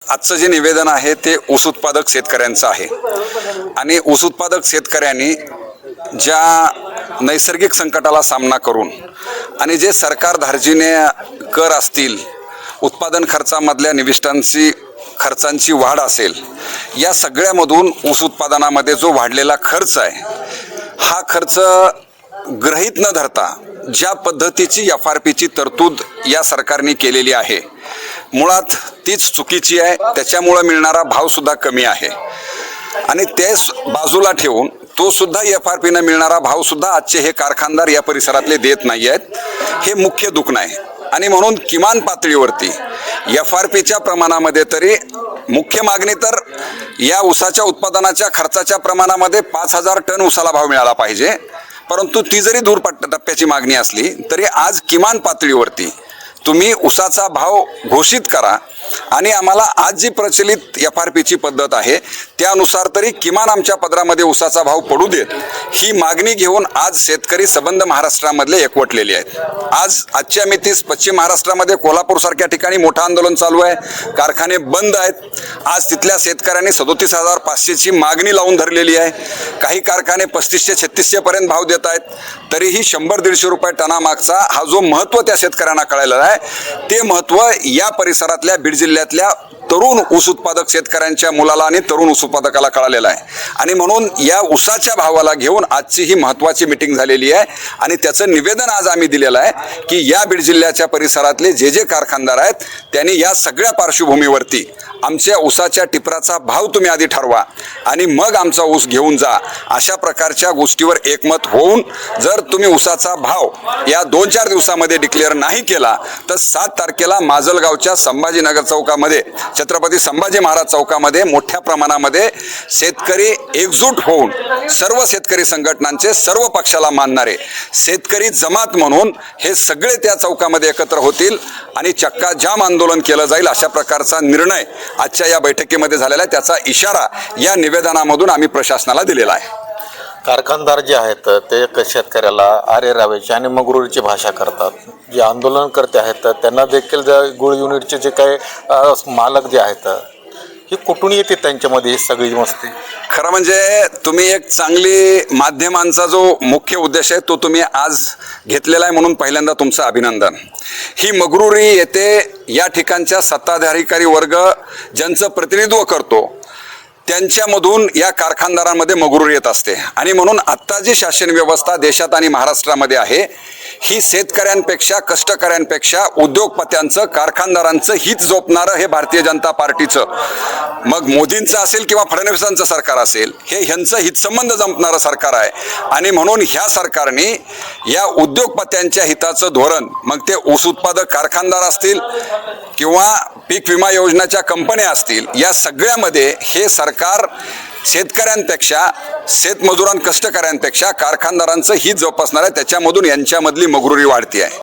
आजचं जे निवेदन आहे ते ऊस उत्पादक शेतकऱ्यांचं आहे आणि ऊस उत्पादक शेतकऱ्यांनी ज्या नैसर्गिक संकटाला सामना करून आणि जे सरकार धार्जिने कर असतील, उत्पादन खर्चामधल्या निविष्ठांची खर्चांची वाढ असेल, या सगळ्यामधून ऊस उत्पादनामध्ये जो वाढलेला खर्च आहे, हा खर्च गृहीत न धरता ज्या पद्धतीची FRPची तरतूद या सरकारने केलेली आहे, मुळात तीच चुकीची आहे। त्याच्यामुळे मिळणारा भाव सुद्धा कमी आहे आणि ते बाजूला ठेवून तो सुद्धा FRP ने मिळणारा भाव सुद्धा आजचे हे कारखानदार या परिसरातले देत नाही आहेत। हे मुख्य दुःख नाही आणि म्हणून किमान पातळीवरती FRPच्या प्रमाणामध्ये तरी मुख्य मागणी तर या ऊसाच्या उत्पादनाच्या खर्चाच्या प्रमाणामध्ये 5000 टन ऊसाला भाव मिळाला पाहिजे, परंतु ती जरी दूर टप्प्याची मागणी असली तरी आज किमान पातळीवरती तुम्ही ऊसाचा भाव घोषित करा आणि आम्हाला आज जी प्रचलित FRPची पद्धत आहे त्यानुसार तरी किमान आमच्या पदरामध्ये ऊसाचा भाव पडू देत, ही मागणी घेऊन आज शेतकरी सबंध महाराष्ट्रामधले एकवटलेले आहेत। आजच्या मितीस पश्चिम महाराष्ट्रामध्ये कोल्हापूरसारख्या ठिकाणी मोठं आंदोलन चालू आहे, कारखाने बंद आहेत। आज तिथल्या शेतकऱ्यांनी 37500 ची मागणी लावून धरलेली आहे। काही कारखाने 3500-3600 पर्यंत भाव देत आहेत, तरीही 100-150 रुपये टनामागचा हा जो महत्त्व त्या शेतकऱ्यांना कळलेला आहे, ते महत्त्व या परिसरातल्या बीड जिल्ह्यातल्या तरुण ऊस उत्पादक शेतकऱ्यांच्या मुलाला आणि तरुण ऊस उत्पादकाला कळलेला आहे आणि म्हणून या ऊसाच्या भावाला घेऊन आजची ही महत्त्वाची मीटिंग झालेली आहे आणि त्याचं निवेदन आज आम्ही दिलेलं आहे की या बीड जिल्ह्याच्या परिसरातले जे कारखानदार आहेत त्यांनी या सगळ्या पार्श्वभूमीवरती आमच्या ऊसाच्या टिपराचा भाव तुम्ही आधी ठरवा आणि मग आमचा ऊस घेऊन जा, अशा प्रकारच्या गोष्टीवर एकमत होऊन जर तुम्ही ऊसाचा भाव या 2-4 दिवसामध्ये डिक्लेअर नाही केला तर 7 तारखेला माजलगावच्या संभाजीनगर चौकामध्ये, छत्रपती संभाजी महाराज चौकामध्ये मोठ्या प्रमाणामध्ये शेतकरी एकजूट होऊन सर्व शेतकरी संघटनांचे, सर्व पक्षाला मानणारे शेतकरी जमात म्हणून हे सगळे त्या चौकामध्ये एकत्र होतील आणि चक्का जाम आंदोलन केलं जाईल, अशा प्रकारचा निर्णय आजच्या या बैठकीमध्ये झालेला आहे। त्याचा इशारा या निवेदनामधून आम्ही प्रशासनाला दिलेला आहे। कारखानदार जे आहेत ते शेतकऱ्याला आरे रावेची आणि मगरुरीची भाषा करतात। जे आंदोलनकर्ते आहेत त्यांना देखील गुळ युनिटचे जे काही मालक जे आहेत ही कुठून येते त्यांच्यामध्ये सगळी मस्ती। खरं म्हणजे तुम्ही एक चांगली माध्यमांचा जो मुख्य उद्देश आहे तो तुम्ही आज घेतलेला आहे, म्हणून पहिल्यांदा तुमचं अभिनंदन। ही मगरुरी येते या ठिकाणच्या सत्ताधारी वर्ग ज्यांचं प्रतिनिधित्व करतो त्यांच्यामधून या कारखानदारांमध्ये मगरूर येत असते आणि म्हणून आत्ता जी शासन व्यवस्था देशात आणि महाराष्ट्रामध्ये आहे ही शेतकऱ्यांपेक्षा, कष्टकऱ्यांपेक्षा उद्योगपत्यांचं, कारखानदारांचं हित जोपणारं हे भारतीय जनता पार्टीचं, मग मोदींचं असेल किंवा फडणवीसांचं सरकार असेल, हे ह्यांचं हितसंबंध जमणारं सरकार आहे आणि म्हणून ह्या सरकारने या उद्योगपत्यांच्या हिताचं धोरण, मग ते ऊस उत्पादक कारखानदार असतील किंवा पीक विमा योजनेच्या कंपन्या असतील, या सगळ्यामध्ये हे सरकार शेतकऱ्यांपेक्षा, शेतमजुरां, कष्टकऱ्यांपेक्षा कारखानदारांचं हित जोपासणार आहे। त्याच्यामधून यांच्यामधली मगरुरी वाढती आहे।